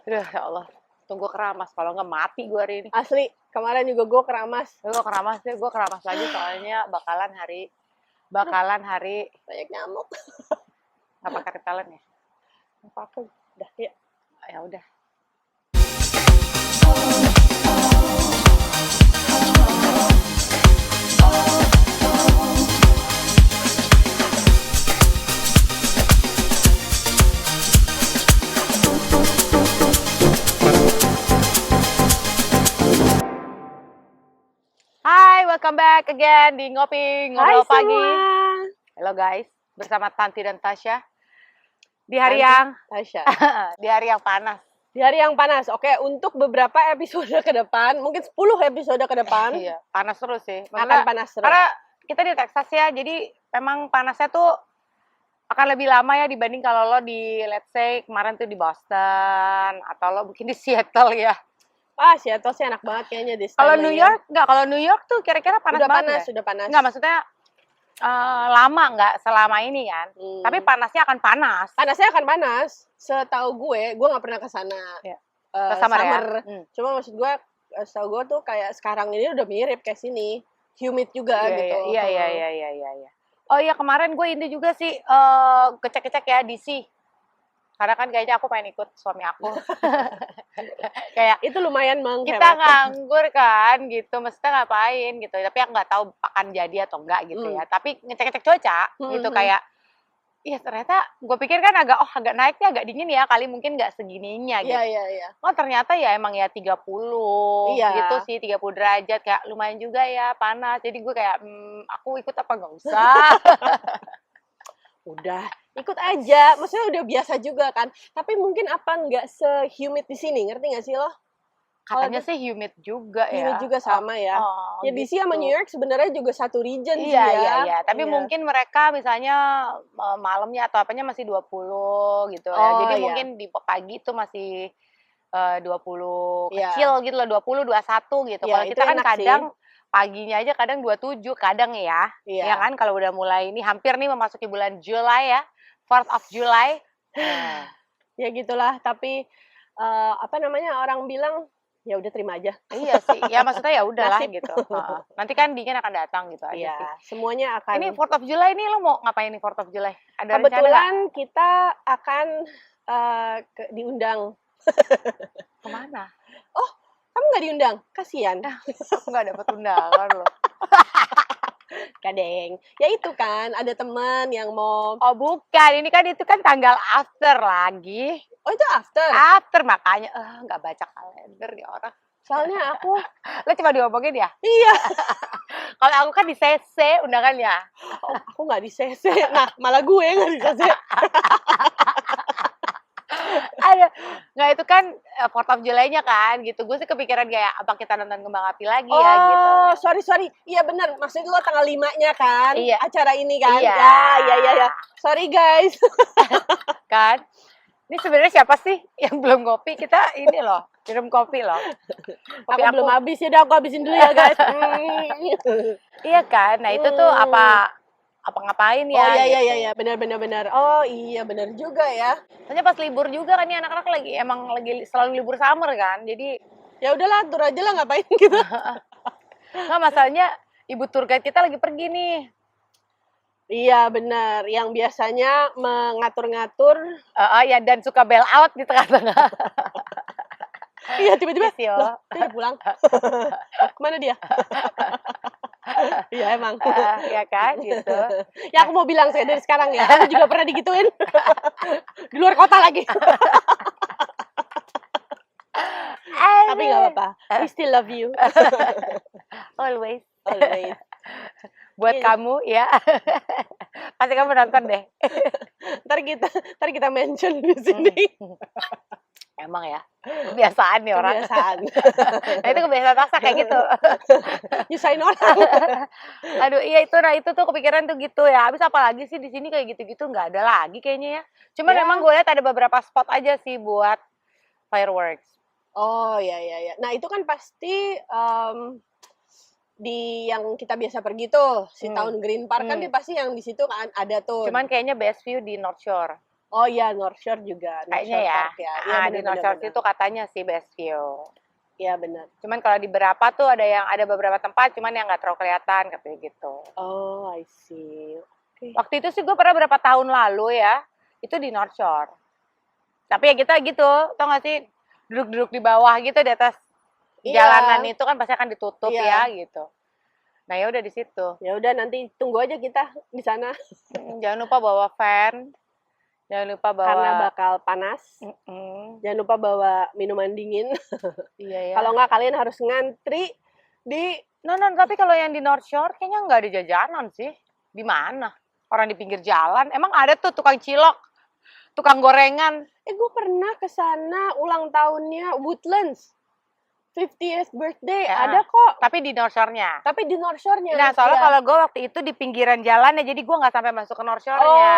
Aduh, ya Allah. Tunggu keramas, kalau nggak mati gue hari ini. Asli, kemarin juga gue keramas. Gue keramas lagi soalnya bakalan hari Banyak nyamuk. nggak pakai repellent ya? Apa-apa. Udah, ya. Ya udah. Hai, welcome back again di Ngopi Ngobrol Hai Pagi. semua. Halo guys, bersama Tanti dan Tasya. Di hari yang Tasya. di hari yang panas. Di hari yang panas. Oke, untuk beberapa episode ke depan, mungkin 10 episode ke depan, Iya, panas terus sih. akan panas terus. Karena kita di Texas ya, jadi memang panasnya tuh akan lebih lama ya dibanding kalau lo di let's say kemarin tuh di Boston atau lo mungkin di Seattle ya. Seattle sih enak banget kayaknya di Kalau New York enggak, kalau New York tuh kira-kira panas banget. Udah panas. Enggak, maksudnya lama enggak selama ini kan. Tapi panasnya akan panas. Panasnya akan panas. Setahu gue nggak pernah ke sana. Ya. Summer. Ya? Cuma maksud gue, setahu gue tuh kayak sekarang ini udah mirip kayak sini. Humid juga gitu. Iya. Oh iya, kemarin gue ini juga sih kecek-kecek ya DC. Karena kan kayaknya aku pengen ikut suami aku. Kayak itu lumayan menghemat. Kita nganggur kan gitu, maksudnya ngapain gitu. Tapi aku nggak tahu akan jadi atau enggak gitu ya. Tapi ngecek-ngecek cuaca gitu kayak iya ternyata gue pikir kan agak naiknya agak dingin ya, kali mungkin nggak segininya gitu. Iya. Oh ternyata ya emang ya 30 gitu sih, 30 derajat, kayak lumayan juga ya panas. Jadi gue kayak aku ikut apa nggak usah. Udah ikut aja, maksudnya udah biasa juga kan. Tapi mungkin apa nggak se-humid di sini, ngerti nggak sih lo? Katanya sih humid juga ya. Humid juga sama ya. Ya DC gitu. sama New York sebenarnya juga satu region sih ya. ya. Tapi mungkin mereka misalnya malamnya atau apanya masih 20 gitu ya. Jadi mungkin di pagi itu masih 20 kecil gitu loh, 20, 21 gitu. Kalau kita kan kadang paginya aja kadang 27, kadang ya. Ya kan kalau udah mulai ini hampir nih memasuki bulan Juli ya. 4th of July. Ya gitulah, tapi apa namanya, orang bilang ya udah terima aja. Iya sih, ya maksudnya ya udahlah gitu. Nanti kan dingin akan datang gitu aja sih. Semuanya akan. Ini 4th of July nih, lo mau ngapain nih 4th of July? Ada kebetulan kita akan diundang. Kemana? Oh, kamu nggak diundang? Kasian. Aku nggak dapat undangan loh. Kadeng. Ya itu kan, ada teman yang mau. Oh bukan, ini kan itu kan tanggal after lagi. Oh itu after? After, makanya nggak baca kalender nih orang. Soalnya aku. Lo cuma diomongin ya? Iya. Kalau aku kan di CC undangannya. Oh, aku nggak di CC. Nah, malah gue nggak di CC. Nggak, itu kan 4th of July-nya kan gitu. Gue sih kepikiran kayak apa kita nonton kembang api lagi ya gitu. Oh, sorry. Iya benar. Maksudnya lo tanggal 5-nya kan? Iya. Acara ini kan? Iya. Ya. Sorry guys. Kan? Ini sebenarnya siapa sih yang belum ngopi? Kita ini loh, minum kopi loh. Kopi aku belum habis ya, udah aku habisin dulu ya guys. Iya kan? Nah itu tuh apa ngapain ya? Oh iya, benar. Oh iya benar juga ya. Soalnya pas libur juga kan nih anak-anak lagi selalu libur summer kan, jadi ya udahlah atur aja lah ngapain gitu. Nggak, masalahnya ibu tour guide kita lagi pergi nih. Iya benar, yang biasanya mengatur-ngatur. Ya dan suka bail out di tengah-tengah. Iya tiba-tiba, loh, dia pulang. Kemana dia? Iya emang. Ya kan gitu. Ya aku mau bilang saya dari sekarang ya, aku juga pernah digituin. Di luar kota lagi. Tapi nggak apa-apa, we still love you. Always. Yes. Buat kamu ya. Pasti kamu nonton deh. Ntar kita mention di sini. Emang ya, kebiasaan nih orang. Kebiasaan. Nah, itu kebiasaan Tasya kayak gitu. Nyusahin orang. Aduh, iya itu tuh kepikiran tuh gitu ya. Habis apalagi sih di sini kayak gitu-gitu nggak ada lagi kayaknya ya. Cuman emang gue lihat ada beberapa spot aja sih buat fireworks. Oh ya. Nah itu kan pasti di yang kita biasa pergi tuh, si Town Green Park kan dia pasti yang di situ kan ada tuh. Cuman kayaknya best view di North Shore. Oh iya, North Shore juga. North Kayaknya Shore ya. Park ya. Iya Di benar North benar Shore benar. itu katanya sih best view. Iya benar. Cuman kalau di beberapa tuh ada beberapa tempat cuman yang nggak terlalu kelihatan katanya gitu. Oh, I see. Okay. Waktu itu sih gue pernah berapa tahun lalu ya, itu di North Shore. Tapi ya kita gitu, tau gak sih, duduk-duduk di bawah gitu di atas jalanan itu kan pasti akan ditutup ya gitu. Nah ya udah di situ. Ya udah nanti tunggu aja kita di sana. Jangan lupa bawa fan. Jangan lupa bawa karena bakal panas. Jangan lupa bawa minuman dingin. Iya ya. Kalau nggak kalian harus ngantri di tapi kalau yang di North Shore kayaknya nggak ada jajanan sih. Di mana? Orang di pinggir jalan. Emang ada tuh tukang cilok, tukang gorengan. Gue pernah ke sana ulang tahunnya Woodlands. 50th birthday, ada kok. Tapi di North Shore-nya. Tapi di North Shore-nya. Nah, soalnya kalau gue waktu itu di pinggiran jalan ya, jadi gue nggak sampai masuk ke North Shore-nya.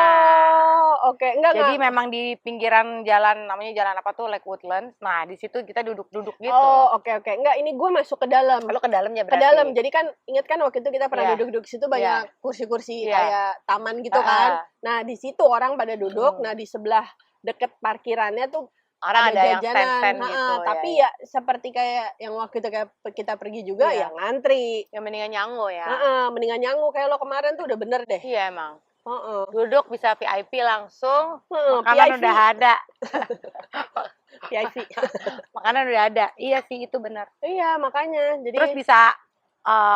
Oh, oke. Jadi memang di pinggiran jalan, namanya jalan apa tuh, Lake Woodlands. Nah, di situ kita duduk-duduk gitu. Oh, oke. Enggak, ini gue masuk ke dalam. Kalau ke dalamnya berarti? Ke dalam, jadi kan, ingat kan waktu itu kita pernah duduk-duduk situ banyak kursi-kursi kayak taman gitu kan. Nah, di situ orang pada duduk, nah di sebelah deket parkirannya tuh orang ada yang stand-stand gitu. Tapi ya seperti kayak yang waktu itu kayak kita pergi juga ya ngantri. Yang mendingan nyangu ya. Mendingan nyangu kayak lo kemarin tuh udah bener deh. Iya emang. Duduk bisa VIP langsung, makanan VIP. udah ada. VIP. Makanan udah ada. Iya sih itu benar. Iya makanya. Jadi terus bisa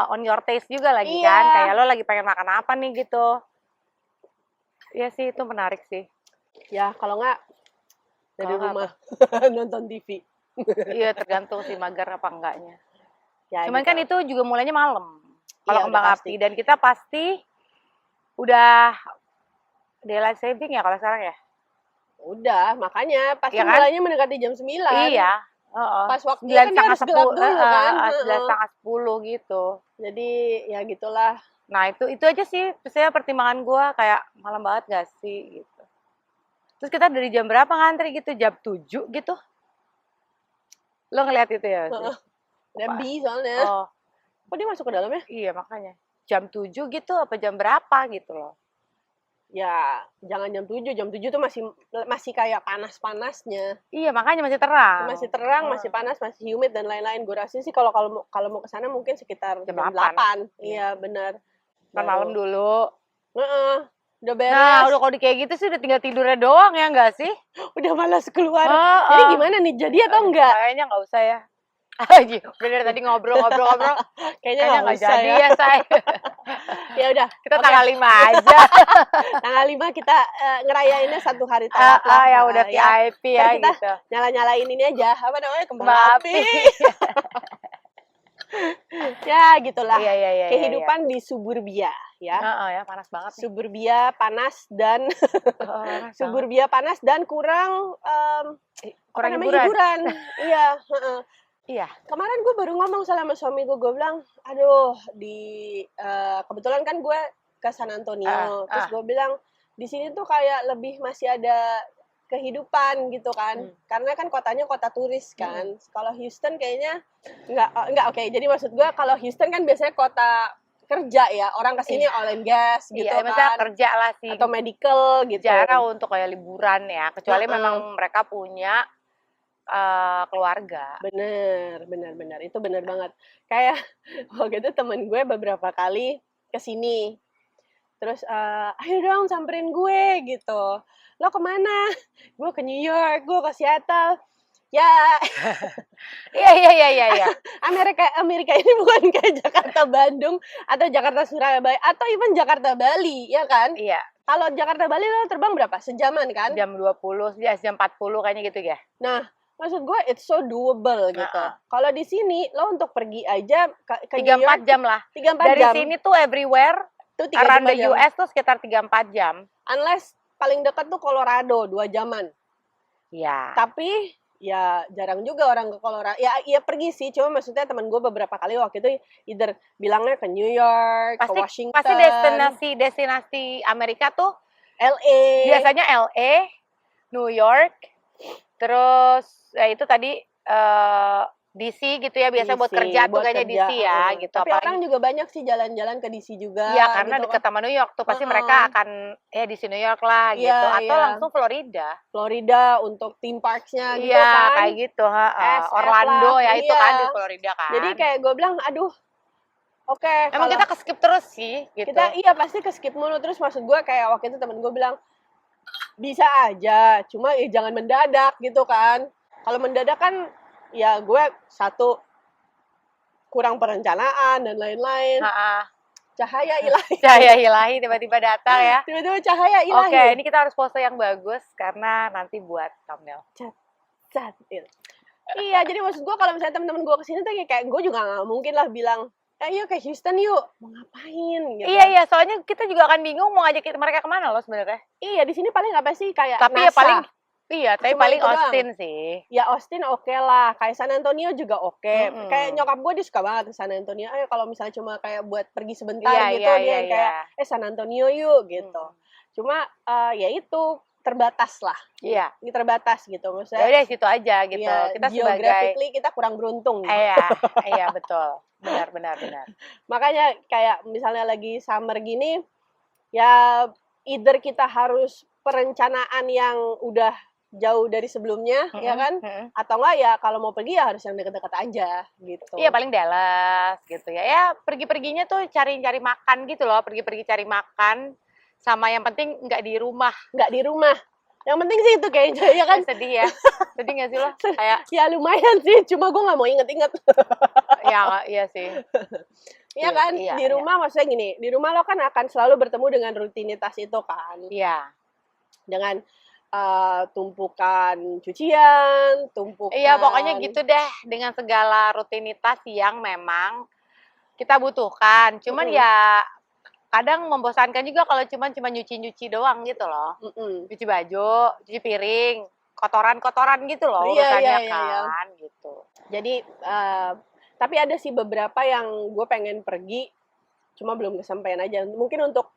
on your taste juga lagi kan. Kayak lo lagi pengen makan apa nih gitu. Iya sih itu menarik sih. Ya kalau nggak dari rumah nonton TV. Iya tergantung sih mager apa enggaknya. Ya, cuman gitu. Kan itu juga mulainya malam. Kalau kembang api dan kita pasti udah daylight saving ya kalau sekarang ya. Udah makanya pasti kan? mulainya mendekati jam 9. Iya. Pas waktunya kan dia harus gelap dulu kan. 9:30 gitu. Jadi ya gitulah. Nah itu aja sih saya pertimbangan gue kayak malam banget gak sih gitu. Terus kita dari jam berapa ngantri gitu? Jam 7 gitu. Lo ngeliat itu ya? Dan B soalnya. Kok dia masuk ke dalamnya? Iya makanya. Jam 7 gitu apa jam berapa gitu loh. Ya jangan jam 7. Jam 7 tuh masih kayak panas-panasnya. Iya makanya masih terang. Masih terang, masih panas, masih humid dan lain-lain. Gue rasa sih kalau mau ke sana mungkin sekitar jam 8. Iya benar. Kan malam dulu. Udah beres. Nah, udah kalau kayak gitu sih udah tinggal tidurnya doang ya enggak sih? Udah malas keluar. Jadi gimana nih? Jadi atau enggak? Kayaknya enggak usah ya. Bener tadi ngobrol. Kayaknya enggak usah jadi ya, say. Ya udah, kita tanggal 5 aja. Tanggal 5 kita ngerayainnya 1 hari telat lah. Ya udah VIP ya kita gitu. Nyala-nyalain ini aja. Apa namanya? Kembang api. Ya gitulah. Iya, kehidupan di suburbia ya. Ya panas banget. Suburbia panas dan suburbia panas dan kurang hiburan. Iya. Iya. Kemarin gue baru ngomong sama suami gue bilang, aduh kebetulan kan gue ke San Antonio, terus gue bilang di sini tuh kayak lebih masih ada kehidupan gitu kan, karena kan kotanya kota turis kan. Kalau Houston kayaknya nggak oke. Jadi maksud gue kalau Houston kan biasanya kota kerja ya, orang kesini oil and gas gitu kan, kerja lah sih, atau medical gitu. Jarang untuk kayak liburan ya, kecuali memang mereka punya keluarga. Bener itu bener banget. Kayak waktu itu temen gue beberapa kali kesini, terus ayo dong samperin gue gitu. Lo kemana? Gue ke New York, gue ke Seattle. Ya. Iya. Amerika ini bukan kayak Jakarta Bandung atau Jakarta Surabaya atau even Jakarta Bali, ya kan? Iya. Kalau Jakarta Bali lo terbang berapa? Sejaman kan? Jam 20, jam 40 kayaknya gitu ya. Nah, maksud gue it's so doable gitu. Kalau di sini lo untuk pergi aja ke 3-4 jam lah. 3-4 Dari jam. sini tuh everywhere tuh around the US tuh sekitar 3-4 jam. Unless paling dekat tuh Colorado 2 jaman. Iya. Tapi ya jarang juga orang ke Colorado. Ya pergi sih, cuma maksudnya teman gue beberapa kali waktu itu either bilangnya ke New York, ke Washington. Pasti destinasi Amerika tuh LA. Biasanya LA, New York, terus ya itu tadi DC gitu ya, biasa buat DC, kerja tuh buat kayaknya kerja, DC ya gitu. Tapi orang juga banyak sih jalan-jalan ke DC juga Iya, karena gitu dekat kan. sama New York tuh pasti mereka akan DC New York lah Iya, gitu, atau iya. langsung Florida. Florida untuk theme parks-nya gitu Iya, kan. kayak gitu, heeh. SF Orlando lah, ya itu iya. kan di Florida kan. Jadi kayak gue bilang, aduh, oke, Emang kita ke-skip terus sih gitu. kita iya pasti ke-skip mulu. Terus maksud gue kayak waktu itu temen gue bilang, bisa aja, cuma ya jangan mendadak gitu kan. Kalau mendadak kan ya gue satu kurang perencanaan dan lain-lain. Cahaya ilahi. Cahaya ilahi tiba-tiba datang ya. Tiba-tiba cahaya ilahi. Oke, ini kita harus pose yang bagus karena nanti buat thumbnail. Cat. Iya, jadi maksud gue kalau misalnya temen-temen gue kesini tuh kayak gue juga nggak mungkin lah bilang, yuk ke Houston yuk, mau ngapain gitu. Iya, soalnya kita juga akan bingung mau ngajak mereka kemana loh sebenarnya. Iya, di sini paling apa sih kayak tapi NASA. Ya paling tapi cuma paling Austin doang. sih. Ya Austin oke lah, kayak San Antonio juga oke. Kayak nyokap gue dia suka banget ke San Antonio. Ayo kalau misalnya cuma kayak buat pergi sebentar gitu, dia kayak San Antonio yuk gitu. Cuma ya itu terbatas lah. Iya. Ini terbatas gitu maksudnya. Ya udah situ aja gitu. Ya, kita geographically kita kurang beruntung. Gitu. Iya betul. Benar. Makanya kayak misalnya lagi summer gini, ya either kita harus perencanaan yang udah jauh dari sebelumnya, ya kan? Atau enggak ya kalau mau pergi ya harus yang dekat-dekat aja gitu. Iya paling Dallas gitu ya. Ya pergi-perginya tuh cari-cari makan gitu loh. Pergi-pergi cari makan. Sama yang penting nggak di rumah. Nggak di rumah. Yang penting sih itu kayaknya ya kan. Sedih ya. Sedih nggak sih lo? Kayak ya lumayan sih. Cuma gue nggak mau inget-inget. Iya sih. Iya kan? Di rumah maksudnya gini. Di rumah lo kan akan selalu bertemu dengan rutinitas itu kan. Iya. Dengan tumpukan cucian, tumpukan... Iya, pokoknya gitu deh. Dengan segala rutinitas yang memang kita butuhkan. Cuman ya kadang membosankan juga kalau cuma nyuci-nyuci doang gitu loh. Cuci baju, cuci piring, kotoran-kotoran gitu loh urusannya kan. Gitu. Jadi, tapi ada sih beberapa yang gue pengen pergi, cuma belum kesampaian aja. Mungkin untuk,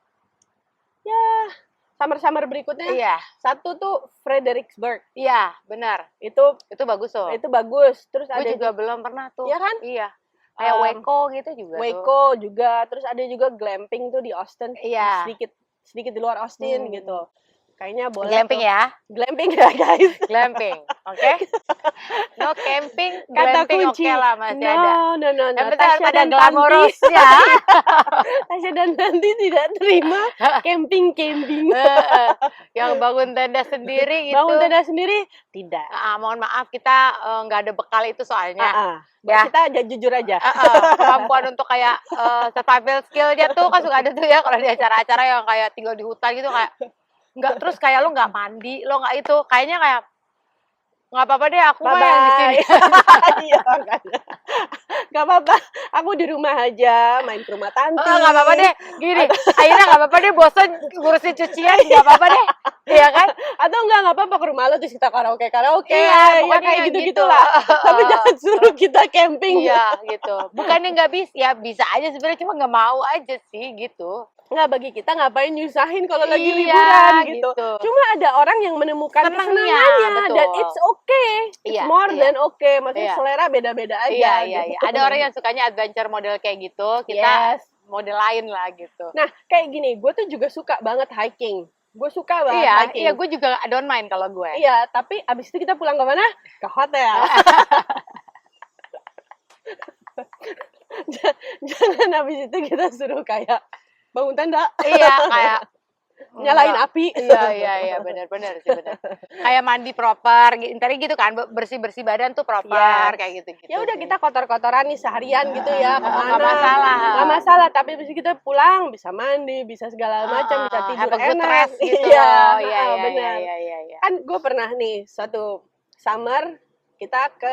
ya... summer berikutnya. Iya. Satu tuh Fredericksburg. Iya, benar. Itu bagus tuh. Itu bagus. Terus gue juga belum pernah tuh. Iya kan? Iya. Kayak Waco gitu juga. Waco juga. Terus ada juga glamping tuh di Austin. Iya. Sedikit di luar Austin gitu. Kayaknya boleh. Glamping tuh. Ya. Glamping ya guys. Glamping, oke? No camping, glamping oke lah masih ada. No. Yang penting ada glamorosnya. Tasya dan Nanti tidak terima camping. Yang bangun tenda sendiri gitu. Bangun tenda sendiri tidak. Mohon maaf kita nggak ada bekal itu soalnya. Ya. Kita jujur aja. Kemampuan untuk kayak survival skill-nya tuh kan suka ada tuh ya kalau di acara-acara yang kayak tinggal di hutan gitu kayak nggak, terus kayak lo nggak mandi, lo nggak itu, kayaknya kayak nggak apa-apa deh aku mah yang di sini. Iya makanya. Nggak apa-apa, aku di rumah aja main ke rumah tante. Nggak apa-apa deh, gini. Akhirnya nggak apa-apa deh, bosan ngurusin cucian, nggak apa-apa deh, iya kan? Atau nggak apa-apa ke rumah lo terus kita karaoke. Iya, ya kayak gitu lah. Tapi jangan suruh kita camping. Iya gitu. Bukannya nggak bisa, ya bisa aja sebenarnya, cuma nggak mau aja sih gitu. Nggak, bagi kita ngapain nyusahin kalau lagi liburan gitu. Cuma ada orang yang menemukan kesenangannya dan it's okay. It's more than okay. Maksudnya selera beda-beda aja. Iya. Ada orang yang sukanya adventure model kayak gitu, kita model lain lah gitu. Nah, kayak gini, gue tuh juga suka banget hiking. Gue suka banget hiking. Iya, gue juga don't mind kalau gue. Iya, tapi abis itu kita pulang ke mana? Ke hotel. Jangan abis itu kita suruh kayak bangun tenda. Iya, kayak nyalain api. Iya, benar sih benar. Kayak mandi proper, tadi gitu kan, bersih badan tuh proper kayak gitu. Ya udah kita kotor-kotoran nih seharian gitu ya, kemana? Nggak masalah. Tapi abis kita pulang bisa mandi, bisa segala macam, bisa tidur enak. Gitu. Iya, benar. Iya. Kan gue pernah nih suatu summer kita ke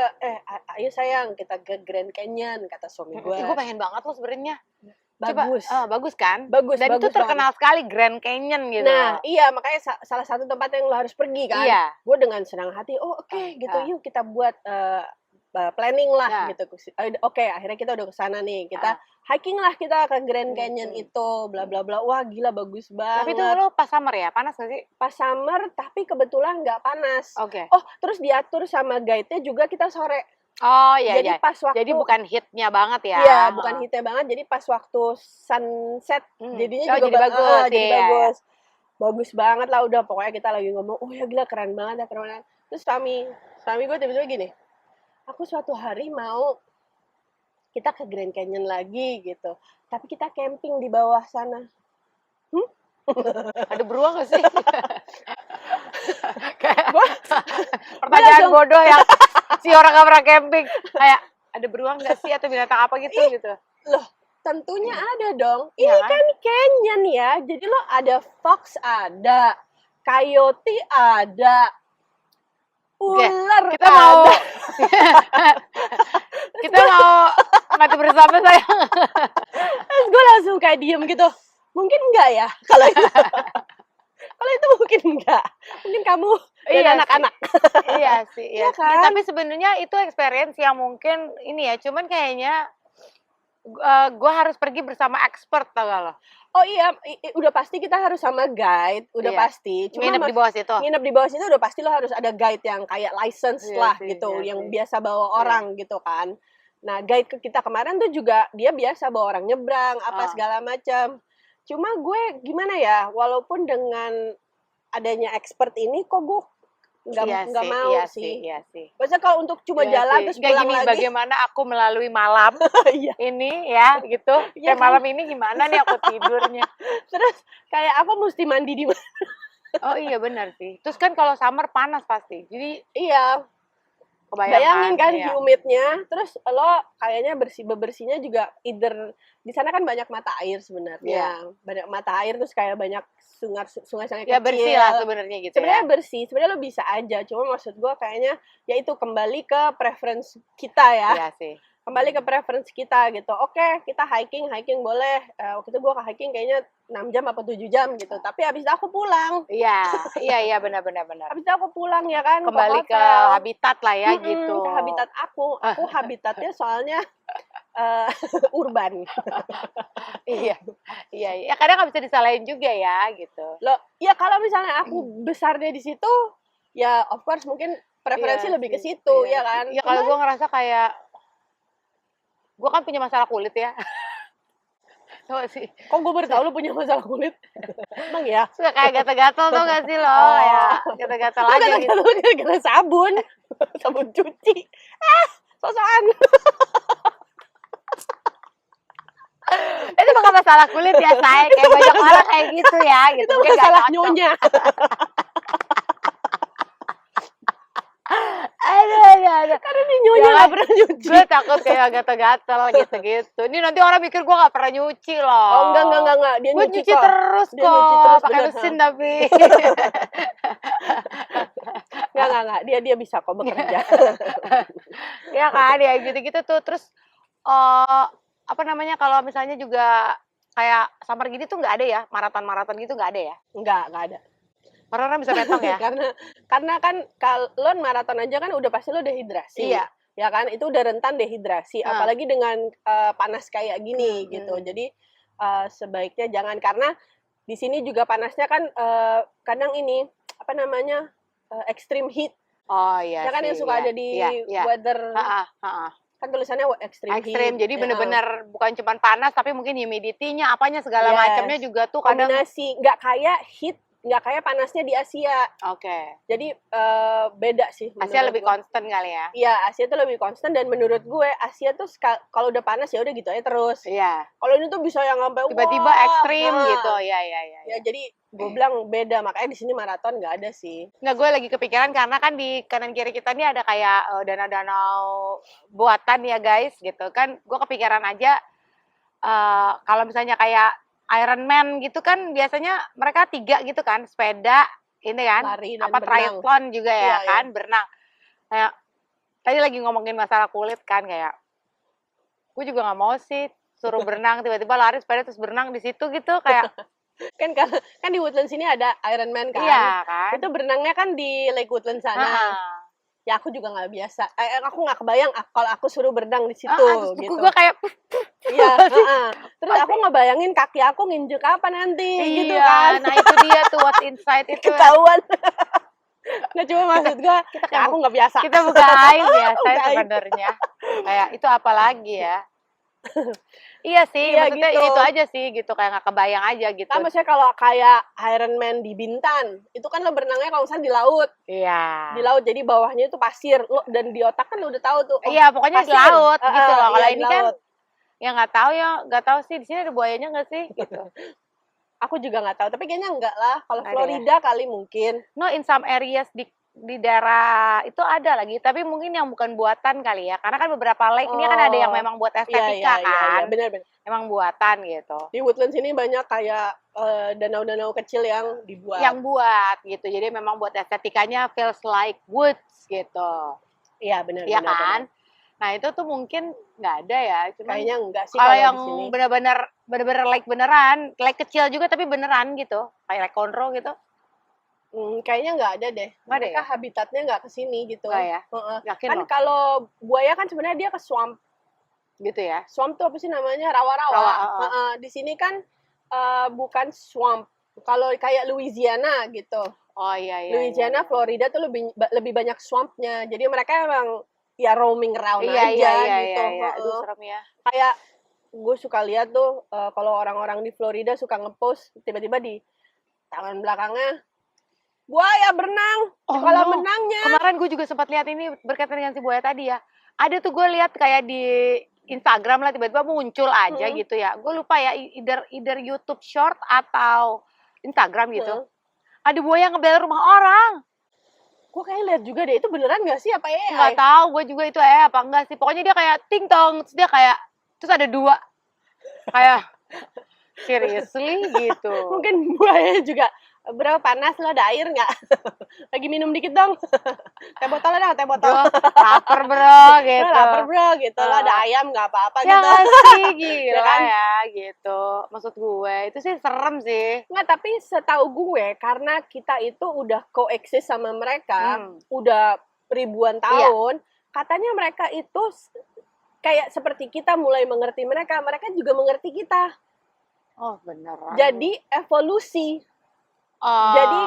ayo sayang kita ke Grand Canyon kata suami gue. Gue pengen banget loh sebenarnya. Bagus. Bagus kan? Bagus. Dan itu terkenal sekali Grand Canyon gitu. Nah, iya makanya salah satu tempat yang lo harus pergi kan. Iya. Gue dengan senang hati, gitu, yuk kita buat planning lah gitu. Oke, akhirnya kita udah kesana nih. Kita hiking lah kita ke Grand Canyon itu, bla bla bla. Wah gila bagus banget. Tapi itu lo pas summer ya? Panas gak sih? Pas summer, tapi kebetulan nggak panas. Oke. Oh, terus diatur sama guide-nya juga kita sore. Oh iya Jadi iya. pas waktu Jadi bukan hitnya banget ya. Iya, bukan hitnya banget. Jadi pas waktu sunset jadinya juga jadi bagus. jadi Iya. bagus. Bagus banget lah, udah pokoknya kita lagi ngomong, oh ya gila keren banget ya, keren banget. Terus suami gue tiba-tiba gini, aku suatu hari mau kita ke Grand Canyon lagi gitu, tapi kita camping di bawah sana. Ada beruang gak sih? Kayak Gua pertanyaan langsung- bodoh yang si orang gak pernah camping. Kayak ada beruang gak sih atau binatang apa gitu gitu. Loh, tentunya ada dong. Iya Ini kan? kan canyon ya, jadi lo ada fox ada, coyote ada, ular Kita mau ada. kita mau mati bersama sayang. Terus gue langsung kayak diem gitu. Mungkin enggak ya kalau itu. Kalau itu mungkin enggak. Mungkin kamu dan Iya anak-anak. Iya sih, iya. Iya kan? Ya, tapi sebenarnya itu experience yang mungkin ini ya, cuman kayaknya gue harus pergi bersama expert tau gak lo? Oh iya, udah pasti kita harus sama guide, udah Iya. pasti. Cuma Nginep di bawah situ. nginep di bawah situ udah pasti lo harus ada guide yang kayak license Iya lah sih, gitu, iya yang sih. biasa bawa orang gitu kan. Nah, guide ke kita kemarin tuh juga dia biasa bawa orang nyebrang apa segala macam. Cuma gue gimana ya, walaupun dengan adanya expert ini kok gue nggak mau Iya sih. Iya sih. Maksudnya kalau untuk cuma Iya jalan sih. terus Nggak pulang gini, lagi. bagaimana aku melalui malam Iya. ini ya gitu. Iya Kayak kan? malam ini gimana nih aku tidurnya. Terus kayak aku mesti mandi di mana? Oh iya benar sih. Terus kan kalau summer panas pasti. Jadi Iya. kebayang Bayangin kan iya. humidnya, terus lo kayaknya bebersihnya juga either di sana kan banyak mata air sebenarnya, banyak mata air terus kayak banyak sungai-sungai Ya kecil. bersih lah sebenarnya gitu Sebenarnya ya. bersih, sebenarnya lo bisa aja, cuma maksud gue kayaknya ya itu kembali ke preference kita ya, Iya sih. kembali ke preference kita gitu. Oke, kita hiking boleh. Waktu itu gue ke hiking kayaknya 6 jam apa 7 jam gitu, tapi abis itu aku pulang. Iya benar. Habis itu aku pulang ya kan, Kembali ke hotel. habitat lah ya Mm-mm, gitu. ke habitat aku habitatnya soalnya urban. Iya. Ya kadang nggak bisa disalahin juga ya gitu. Loh, ya kalau misalnya aku besarnya di situ, ya of course mungkin preferensi Iya lebih ke sih, situ, iya ya kan? sih. Ya kalau gue ngerasa kayak gue kan punya masalah kulit ya. Tau gak sih? Kok gue baru tahu lu punya masalah kulit? Emang ya? Suka kayak gatal-gatal tau gak sih lo? Oh. Kayak gatal-gatal Lu aja gitu. gatal-gatal gara-gara sabun. Sabun cuci. Sosokan. Itu bukan masalah kulit ya, say. Kayak banyak orang kayak gitu ya. Gitu. Itu Mungkin nggak masalah cocok. nyonya. Aduh. Karena nih nyonya Jangan. gak pernah nyuci. Gue takut kayak gatal-gatal gitu-gitu. Ini nanti orang mikir gue gak pernah nyuci loh. Oh, enggak. Dia Gue nyuci nyuci kok. terus Dia kok. nyuci terus, Pakai bener, mesin tapi. Enggak. Dia bisa kok bekerja. Ya kan, ya gitu-gitu tuh. Terus apa namanya, kalau misalnya juga kayak summer gini tuh nggak ada ya, maraton gitu nggak ada ya? Enggak ada. Orang bisa metong ya? karena kan kalau maraton aja kan udah pasti lo dehidrasi. Iya. Ya kan, itu udah rentan dehidrasi, apalagi dengan panas kayak gini gitu. Jadi sebaiknya jangan, karena di sini juga panasnya kan kadang ini apa namanya extreme heat. Oh iya. Ya kan sih, yang suka ada di weather. Kan tulisannya extreme heat. Jadi bener-bener bukan cuma panas tapi mungkin humidity-nya, apanya segala macamnya juga tuh kadang. Kombinasi, nggak kayak panasnya di Asia. Oke. Jadi beda sih. Asia lebih konstan kali ya? Iya, Asia tuh lebih konstan, dan menurut gue Asia tuh kalau udah panas ya udah gitu aja terus. Iya. Kalau ini tuh bisa yang sampai Tiba-tiba ekstrim gitu. Iya. Ya jadi gue bilang beda, makanya di sini maraton nggak ada sih. Nggak, gue lagi kepikiran karena kan di kanan kiri kita nih ada kayak danau-danau buatan ya guys gitu kan. Gue kepikiran aja kalau misalnya kayak Iron Man gitu kan biasanya mereka 3 gitu kan, sepeda ini kan, lari dan apa berenang. triathlon juga ya Iya, kan, berenang. Kayak tadi lagi ngomongin masalah kulit kan, kayak gue juga nggak mau sih suruh berenang tiba-tiba lari sepeda terus berenang di situ gitu kayak. kan di Woodlands sini ada Iron Man kan. Iya kan. Itu berenangnya kan di Lake Woodlands sana. Ya aku juga nggak biasa. Aku nggak kebayang kalau aku suruh berenang di situ. Terus gitu. gue kayak. Iya. Terus aku ngebayangin kaki aku nginjek apa nanti, gitu Iya, kan. nah itu dia tuh what's inside itu. Ketahuan. Nggak, cuma maksud gue, aku nggak biasa. Kita buka aib ya, saya sebenarnya. Kayak itu apalagi ya. Iya sih, Iya, maksudnya gitu. itu aja sih gitu, kayak nggak kebayang aja gitu. Kan maksudnya kalau kayak Iron Man di Bintan, itu kan lo berenangnya kalau misalnya di laut. Iya. Di laut, jadi bawahnya itu pasir. Lo dan di otak kan lo udah tahu tuh. Iya, pokoknya di laut gitu loh. Kalau iya, ini kan ya nggak tahu sih di sini ada buayanya nggak sih gitu. Aku juga nggak tahu, tapi kayaknya enggak lah. Kalau Florida kali mungkin. No, in some areas di daerah itu ada lagi, tapi mungkin yang bukan buatan kali ya. Karena kan beberapa lake ini kan ada yang memang buat estetika kan. Iya, benar-benar. Emang buatan gitu. Di Woodlands ini banyak kayak danau-danau kecil yang dibuat. Yang buat gitu. Jadi memang buat estetikanya feels like woods gitu. Iya, benar. Iya kan? Nah, itu tuh mungkin nggak ada ya. Cuman kayaknya enggak sih kalau yang benar-benar lake beneran, lake kecil juga tapi beneran gitu. Kayak lake Conroe gitu. Kayaknya nggak ada deh. Mereka ya? habitatnya nggak ke sini gitu. Nggak ya? Yakin kan kalau buaya kan sebenarnya dia ke swamp. Gitu ya? Swamp tuh apa sih namanya? Rawa-rawa. Di sini kan bukan swamp. Kalau kayak Louisiana gitu. Oh iya. Louisiana, iya. Florida tuh lebih banyak swampnya. Jadi mereka emang ya roaming around aja gitu. Iya. Aduh, serem ya. Kayak gue suka lihat tuh kalau orang-orang di Florida suka ngepost tiba-tiba di tangan belakangnya buaya berenang di kolam renangnya. Kemarin gue juga sempat lihat ini berkaitan dengan si buaya tadi ya. Ada tuh gue lihat kayak di Instagram lah tiba-tiba muncul aja gitu ya. Gue lupa ya either YouTube Short atau Instagram gitu. Ada buaya ngebel rumah orang. Gue kayak lihat juga deh, itu beneran gak sih apa ya? Nggak tahu gue juga itu apa enggak sih. Pokoknya dia kayak ting tong, terus dia kayak terus ada dua kayak seriously gitu. Mungkin buaya juga, bro panas lo, ada air nggak? Lagi minum dikit dong. Teh botol dong, teh botol. Lapar bro gitu. Lapar bro gitu. Lo ada ayam nggak apa-apa ya gitu. Ya sih gila kan? ya gitu. Maksud gue itu sih serem sih. Nggak, tapi setahu gue karena kita itu udah coexist sama mereka udah ribuan tahun, katanya mereka itu kayak seperti kita mulai mengerti mereka juga mengerti kita. Oh beneran. Jadi evolusi. Jadi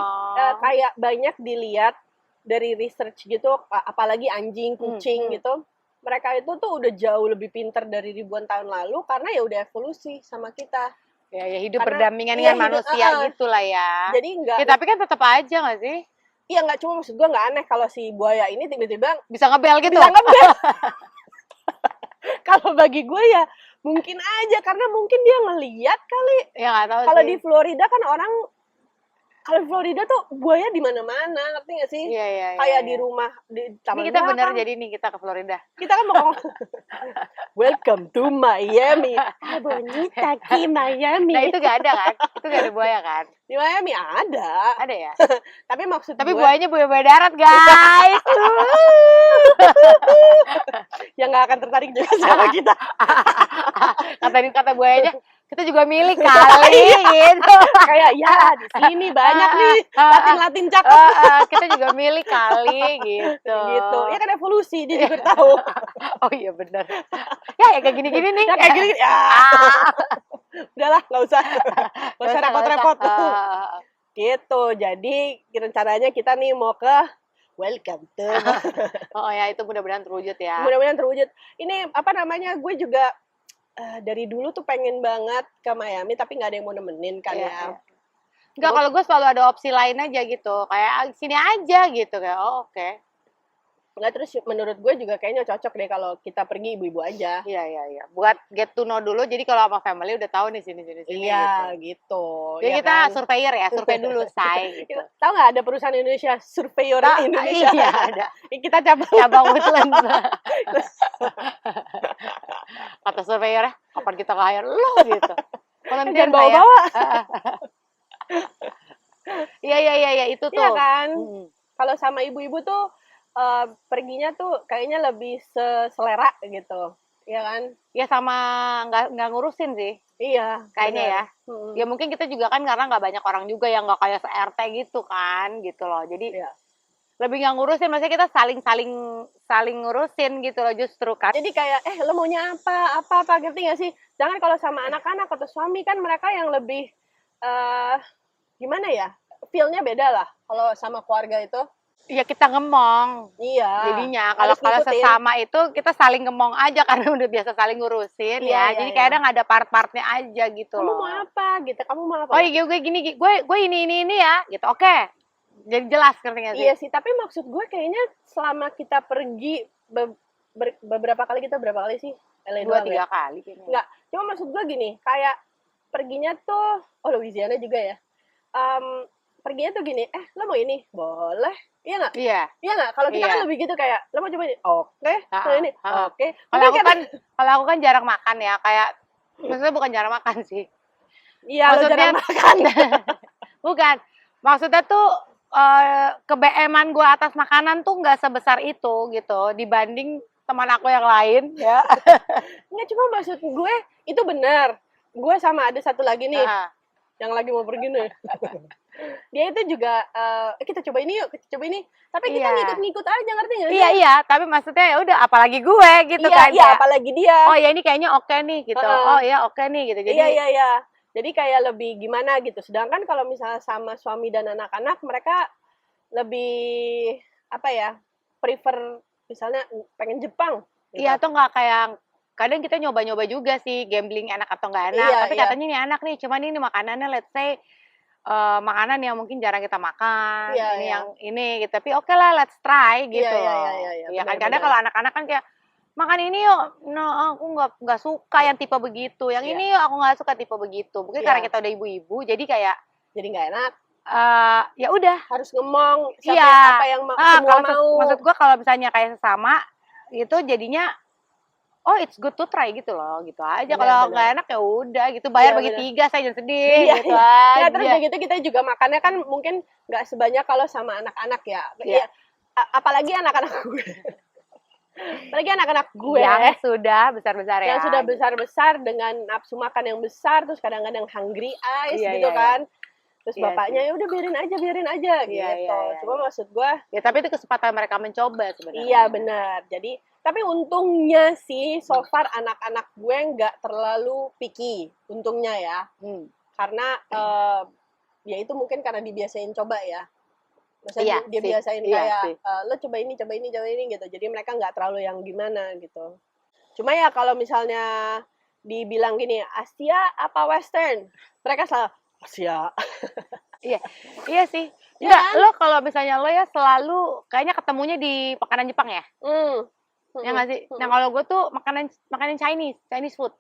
kayak banyak dilihat dari research gitu, apalagi anjing, kucing gitu. Mereka itu tuh udah jauh lebih pintar dari ribuan tahun lalu karena ya udah evolusi sama kita. Ya hidup berdampingan dengan manusia gitulah ya. Jadi enggak. Ya, tapi kan tetap aja nggak sih? Iya, nggak, cuma maksud gue nggak aneh kalau si buaya ini tiba-tiba bisa ngebel gitu. Bisa ngebel. Kalau bagi gue ya mungkin aja karena mungkin dia ngeliat kali. Ya nggak tahu. Kalau di Florida kan orang, kalau di Florida tuh buaya di mana-mana, ngerti nggak sih? Iya. Kayak di rumah, di taman ini kita belakang. bener jadi nih kita ke Florida. Kita kan mau welcome to Miami. Bonita ki Miami. Nah itu gak ada kan? Itu gak ada buaya kan? Di Miami ada. Ada ya? Tapi buayanya buaya darat guys. Yang nggak akan tertarik juga sama kita. Kata buayanya, kita juga milik kali gitu. Kayak ya di sini banyak nih Latin cakep. Kita juga milik kali gitu. Gitu. Ya kan evolusi, dia juga tahu. Oh iya benar. Ya kayak gini-gini nih. Kayak gini. Ya. Udahlah, nggak usah repot-repot. Gitu. Jadi rencananya kita nih mau ke welcome to. Oh ya, itu mudah-mudahan terwujud ya. Mudah-mudahan terwujud. Ini apa namanya? Gue juga dari dulu tuh pengen banget ke Miami, tapi nggak ada yang mau nemenin kan ya. Enggak, kalau gue selalu ada opsi lain aja gitu. Kayak sini aja gitu kayak. Oh, oke. Enggak, terus menurut gue juga kayaknya cocok deh kalau kita pergi ibu-ibu aja. Iya. Buat get to know dulu, jadi kalau sama family udah tahu nih sini. Iya, gitu. Jadi ya kita kan? Surveyor ya, survei dulu, say. Gitu. Tahu nggak ada perusahaan Indonesia, surveyor Indonesia? Iya, ada. Kita cabang Woodlands. Kata surveyornya, kapan kita hire lo gitu. Jangan bawa-bawa. Iya, itu tuh. Iya kan? Kalau sama ibu-ibu tuh, perginya tuh kayaknya lebih selera gitu, ya kan? Ya sama nggak ngurusin sih. Iya, kayaknya ya. Ya mungkin kita juga kan karena nggak banyak orang juga yang nggak kayak se-RT gitu kan, gitu loh. Jadi lebih nggak ngurusin, maksudnya kita saling ngurusin gitu loh justru kan. Jadi kayak lo maunya apa ngerti nggak sih? Jangan kalau sama anak-anak atau suami kan mereka yang lebih gimana ya? Feel-nya beda lah kalau sama keluarga itu. ya kita ngemong. Iya. Jadinya kalau sesama itu kita saling ngemong aja karena udah biasa saling ngurusin ya. Jadi kadang ada part-partnya aja gitu kamu loh. Kamu mau apa gitu? Kamu mau apa? Oh iya gue gini, gue ini ya gitu. Oke. Jadi jelas ngerti gak sih? Iya sih, tapi maksud gue kayaknya selama kita pergi beberapa kali, kita berapa kali sih? 2-3 kali kayaknya. Enggak, cuma maksud gue gini, kayak perginya tuh, Louisiana juga ya. Perginya tuh gini, lo mau ini? Boleh. Iya nggak? Iya. Iya nggak? Kalau kita kan lebih gitu kayak, lo mau coba ini? Oke. Kalau ini? Oke. Kalau aku kan jarang makan ya, kayak maksudnya bukan jarang makan sih. Iya, lo jarang makan. Bukan. Maksudnya tuh kebeeman gue atas makanan tuh nggak sebesar itu gitu dibanding teman aku yang lain ya. Nggak, cuma maksud gue itu benar. Gue sama ada satu lagi nih yang lagi mau pergi nih. Dia itu juga kita coba ini yuk, kita coba ini. Tapi kita ngikut-ngikut aja, ngerti nggak sih? Iya, tapi maksudnya ya udah apalagi gue gitu kan. Iya, apalagi dia. Oh ya ini kayaknya oke nih gitu. Oh ya oke nih gitu. Jadi Iya. Jadi kayak lebih gimana gitu. Sedangkan kalau misalnya sama suami dan anak-anak, mereka lebih apa ya? Prefer misalnya pengen Jepang. Gitu. Iya, atau nggak kayak kadang kita nyoba-nyoba juga sih gambling enak atau nggak enak. Tapi katanya ini enak nih. Cuman ini makanannya let's say makanan yang mungkin jarang kita makan. Yang ini gitu. Tapi oke lah, let's try gitu. Iya kan. Kadang kalau anak-anak kan kayak makan ini yuk, no aku nggak suka yang tipe begitu, yang ini yuk aku nggak suka tipe begitu. Mungkin karena kita udah ibu-ibu, jadi kayak jadi nggak enak. Ya udah harus ngomong apa yang semua mau. Maksud gua kalau misalnya kayak sesama gitu, jadinya oh it's good to try gitu loh, gitu aja. Kalau nggak enak ya udah gitu, bayar bagi 3 saya jangan sedih gitu aja. Nah, terus begitu kita juga makannya kan mungkin nggak sebanyak kalau sama anak-anak ya. Apalagi anak-anak gue. Apalagi anak-anak gue yang sudah besar-besar ya. Yang sudah besar-besar dengan nafsu makan yang besar, terus kadang-kadang hungry eyes gitu kan. Terus bapaknya ya udah biarin aja gitu. Cuma maksud gue ya tapi itu kesempatan mereka mencoba sebenarnya. Iya benar. Jadi tapi untungnya sih so far anak-anak gue nggak terlalu picky. Untungnya ya. Karena ya itu mungkin karena dibiasain coba ya. Maksudnya dia biasain kayak lo coba ini gitu. Jadi mereka nggak terlalu yang gimana gitu. Cuma ya kalau misalnya dibilang gini, Asia apa Western? Mereka selalu Asia. Iya sih. Enggak, lo kalau misalnya lo ya selalu kayaknya ketemunya di makanan Jepang ya? Ya nggak sih? Nah kalau gue tuh makanan Chinese food.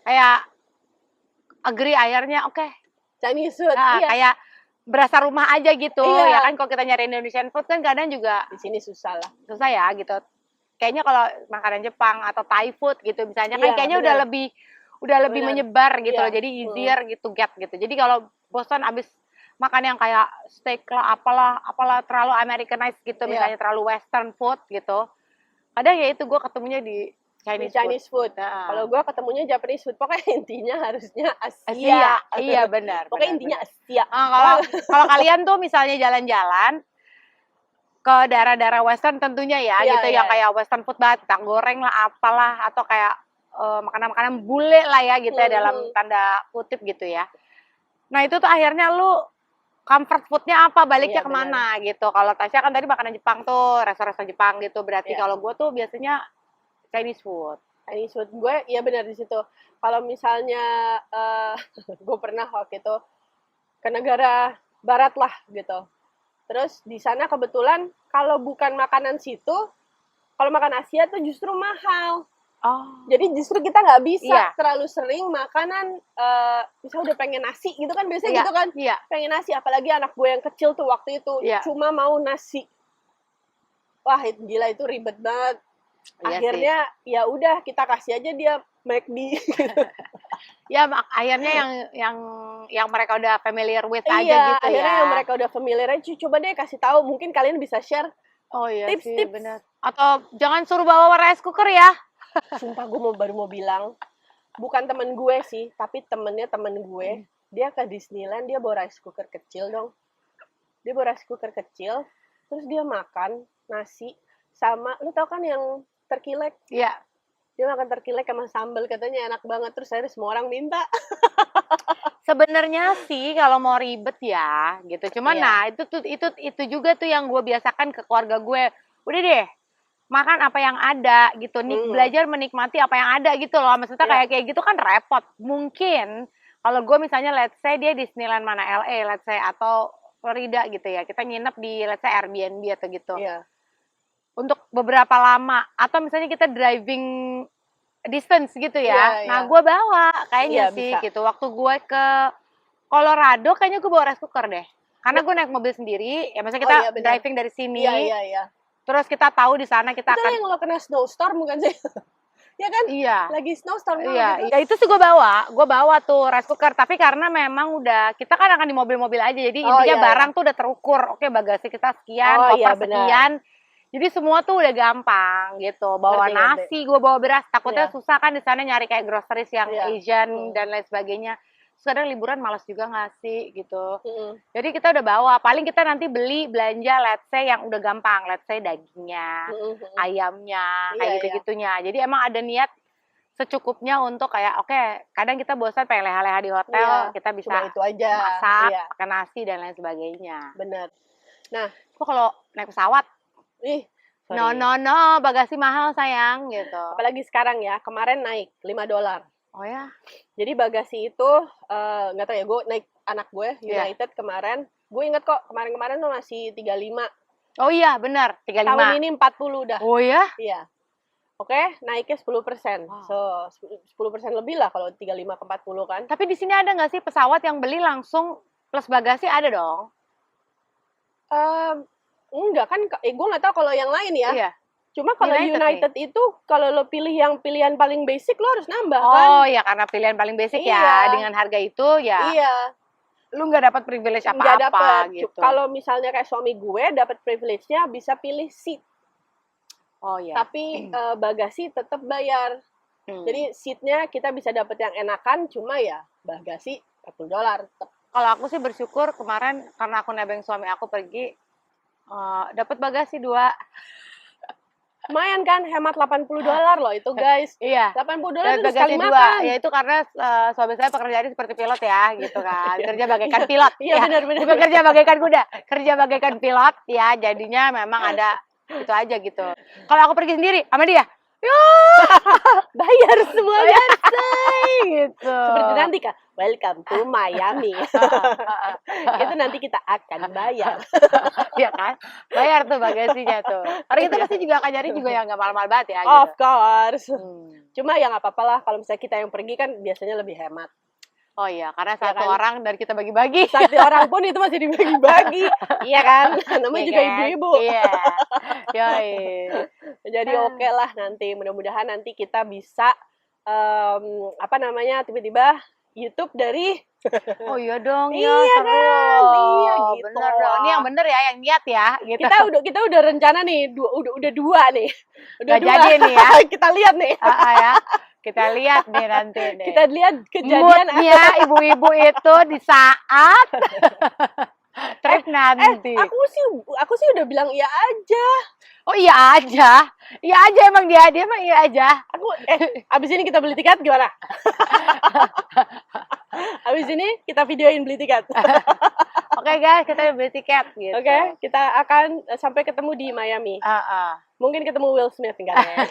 Kayak agree airnya oke. Chinese food. Kayak berasa rumah aja gitu. Ya kan kalau kita nyari Indonesian food kan kadang juga di sini susah ya gitu. Kayaknya kalau makanan Jepang atau Thai food gitu misalnya kan kayaknya udah lebih menyebar gitu loh. Jadi easier gitu get gitu. Jadi kalau bosan abis makan yang kayak steak lah apalah terlalu Americanized gitu misalnya terlalu western food gitu. Kadang ya itu gue ketemunya di Chinese food. Kalau gue ketemunya Japanese food. Pokoknya intinya harusnya Asia. Iya benar. Pokoknya intinya Asia. Kalau kalian tuh misalnya jalan-jalan ke daerah-daerah western tentunya ya gitu yang kayak western food banget, tak goreng lah apalah atau kayak makanan-makanan bule lah ya gitu ya dalam tanda kutip gitu ya. Nah itu tuh akhirnya lu comfort foodnya apa, baliknya kemana gitu. Kalau Tasya kan tadi makanan Jepang tuh, restoran Jepang gitu. Berarti kalau gue tuh biasanya Chinese food gue iya benar di situ. Kalau misalnya gue pernah waktu itu ke negara barat lah gitu. Terus di sana kebetulan kalau bukan makanan situ, kalau makan Asia tuh justru mahal. Jadi justru kita nggak bisa terlalu sering makanan, misalnya udah pengen nasi gitu kan biasanya gitu kan, pengen nasi. Apalagi anak gue yang kecil tuh waktu itu cuma mau nasi. Wah gila itu ribet banget. Akhirnya ya udah kita kasih aja dia McD. Ya akhirnya yang mereka udah familiar with aja gitu ya. Akhirnya yang mereka udah familiar aja. Coba deh kasih tahu, mungkin kalian bisa share tips-tips. Bener. Atau jangan suruh bawa rice cooker ya. Sumpah gue baru mau bilang, bukan temen gue sih, tapi temennya temen gue. Dia ke Disneyland, dia bawa rice cooker kecil dong. Dia bawa rice cooker kecil, terus dia makan nasi sama, lu tau kan yang terkilek? Iya. Dia makan terkilek sama sambal, katanya enak banget. Terus akhirnya semua orang minta. Sebenarnya sih kalau mau ribet ya gitu. Cuman nah itu juga tuh yang gue biasakan ke keluarga gue. Udah deh, makan apa yang ada gitu. Belajar menikmati apa yang ada gitu loh. Maksudnya kayak gitu kan repot. Mungkin kalau gue misalnya let's say dia Disneyland mana LA let's say atau Florida gitu ya. Kita nginep di let's say Airbnb atau gitu. Untuk beberapa lama atau misalnya kita driving distance gitu ya. Nah, gue bawa kayaknya sih bisa. Gitu. Waktu gue ke Colorado kayaknya gue bawa rice cooker deh. Karena gue naik mobil sendiri, ya maksudnya kita driving dari sini. Terus kita tahu di sana kita akan yang lo kena snowstorm bukan sih? Ya kan? Iya. Lagi snowstorm gitu. Ya itu sih gue bawa tuh rice cooker. Tapi karena memang udah kita kan akan di mobil-mobil aja, jadi intinya barang tuh udah terukur. Oke, bagasi kita sekian, koper sekian. Jadi semua tuh udah gampang gitu. Bawa nasi, gue bawa beras. Takutnya susah kan di sana nyari kayak groceries yang Asian dan lain sebagainya. Kadang liburan malas juga nggak sih gitu. Jadi kita udah bawa. Paling kita nanti beli belanja let's say yang udah gampang. Let's say dagingnya, ayamnya, kayak gitu-gitunya. Jadi emang ada niat secukupnya untuk kayak kadang kita bosan pengen leha-leha di hotel, kita bisa itu aja. Masak, makan nasi dan lain sebagainya. Bener. Nah, kok kalau naik pesawat no, bagasi mahal sayang gitu. Apalagi sekarang ya, kemarin naik $5. Oh ya? Jadi bagasi itu, nggak tahu ya, gue naik anak gue, United kemarin, gue inget kok, kemarin-kemarin tuh masih 35. Oh iya, benar, 35. Tahun ini 40 dah. Oh ya? Iya. Oke, naiknya 10%. Wow. So, 10% lebih lah kalau 35 ke 40 kan. Tapi di sini ada nggak sih pesawat yang beli langsung plus bagasi? Ada dong? Enggak kan, gue nggak tahu kalau yang lain ya. Iya. Cuma kalau United itu, kalau lo pilih yang pilihan paling basic, lo harus nambah kan. Oh ya, karena pilihan paling basic ya, dengan harga itu ya. Iya. Lu nggak dapat privilege apa-apa gitu. Kalau misalnya kayak suami gue dapat privilege-nya bisa pilih seat. Oh iya. Tapi bagasi tetap bayar. Jadi seatnya kita bisa dapat yang enakan, cuma ya bagasi $40 tetap. Kalau aku sih bersyukur kemarin karena aku nebeng suami aku pergi dapat bagasi 2. Lumayan kan, hemat $80 loh itu guys. Iya. $80 itu sekali makan. Ya itu karena suami saya pekerjaannya seperti pilot ya, gitu kan. Kerja bagaikan pilot. Iya benar. Bukan kerja bagaikan kuda, kerja bagaikan pilot ya. Jadinya memang ada itu aja gitu. Kalau aku pergi sendiri sama dia, bayar semuanya gitu. Seperti nanti Kak, welcome to Miami. Itu nanti kita akan bayar. Ya kan? Bayar tuh bagasinya tuh. Karena kita pasti juga akan nyari juga yang nggak mahal-mahal banget ya. Of course. Cuma ya nggak apa-apa lah. Kalau misalnya kita yang pergi kan biasanya lebih hemat. Oh iya, karena satu orang dan kita bagi-bagi. Satu orang pun itu masih dibagi-bagi. Iya kan? Namanya juga ibu-ibu. Iya. Jadi oke lah nanti. Mudah-mudahan nanti kita bisa tiba-tiba YouTube dari oh iya dong ya. Iya kan? Iya gitu. Bener dong. Ini yang bener ya, yang niat ya gitu. Kita udah rencana nih, udah 2 nih. Udah jadi nih ya. Kita lihat nih. Ya. Kita lihat nih nanti nih. Kita lihat kejadian moodnya ibu-ibu itu di saat trip nanti. Aku sih udah bilang iya aja. Oh iya aja. Iya aja emang dia emang iya aja. Aku abis ini kita beli tiket gimana? Abis ini kita videoin beli tiket. Oke guys, kita beli tiket gitu. Oke, kita akan sampai ketemu di Miami. Mungkin ketemu Will Smith enggak ya?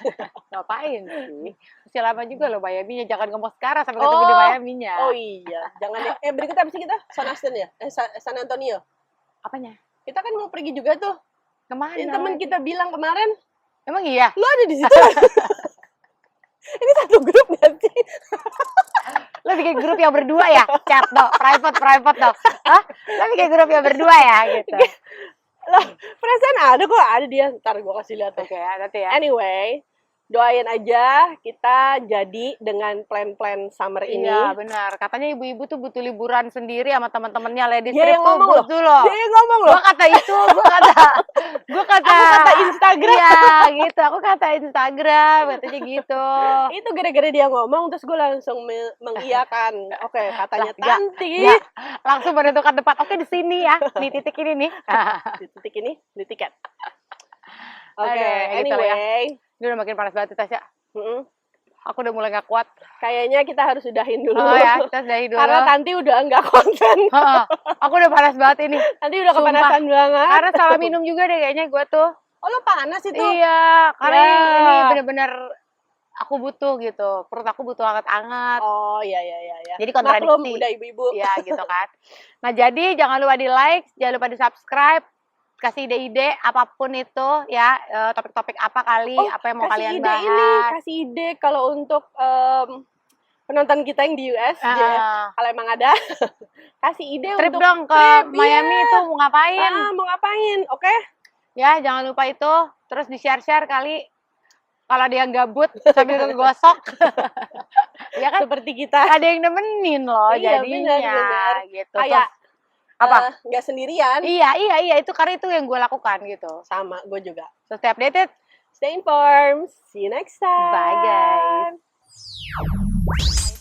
Ngapain sih? Masih lama juga loh Miami-nya. Jangan ngomong sekarang sampai ketemu di Miami-nya. Oh iya, jangan ya. Berikutnya abis kita San Austin ya? San Antonio. Apanya? Kita kan mau pergi juga tuh. Kemana? Yang teman kita bilang kemarin. Emang iya? Lu ada di situ? Ini satu grup gak sih? Lo bikin grup yang berdua ya? Chat dong, private dong. Hah? Lo bikin grup yang berdua ya? Gitu. Loh, perasaan ada kok, ada dia. Ntar gue kasih lihat. Oke, nanti ya. Anyway, doain aja kita jadi dengan plan-plan summer ini. Iya, benar. Katanya ibu-ibu tuh butuh liburan sendiri sama teman-temannya ladies trip tuh butuh loh. Dia yang ngomong loh. Gua kata itu, gua kata aku kata Instagram. Iya, gitu. Aku kata Instagram, katanya gitu. Itu gara-gara dia ngomong terus gue langsung mengiyakan. Oke, katanya Tanti. Ya, langsung menentukan tempat. Oke, di sini ya. Di titik ini nih. Di titik ini, beli tiket. Oke, anyway. Ini udah makin panas banget Tasya. Aku udah mulai gak kuat. Kayaknya kita harus sudahin dulu. Oh ya, kita sudahin dulu. Karena Tanti udah enggak konten. Aku udah panas banget ini. Nanti udah kepanasan banget. Karena salah minum juga deh kayaknya gue tuh. Oh, lo panas itu? Iya, karena ini bener-bener aku butuh gitu. Perut aku butuh hangat-hangat. Oh, iya. Jadi kontradiksi. Maklum, udah ibu-ibu. Iya, gitu kan. Nah, jadi jangan lupa di-like, jangan lupa di-subscribe. Kasih ide-ide apapun itu ya, topik-topik apa kali, apa yang mau kalian bahas. Kasih ide kalau untuk penonton kita yang di US, kalau emang ada, kasih ide trip untuk dong ke Miami itu mau ngapain? Mau ngapain, oke? Ya, jangan lupa itu, terus di-share-share kali kalau dia gabut sambil ngegosok. Ya kan? Seperti kita. Ada yang nemenin loh jadinya bener. gitu. Kayak apa? Nggak sendirian. Iya, itu karena itu yang gue lakukan gitu. Sama, gue juga. So, stay updated. Stay informed. See you next time. Bye guys.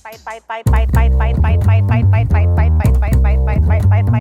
Fight.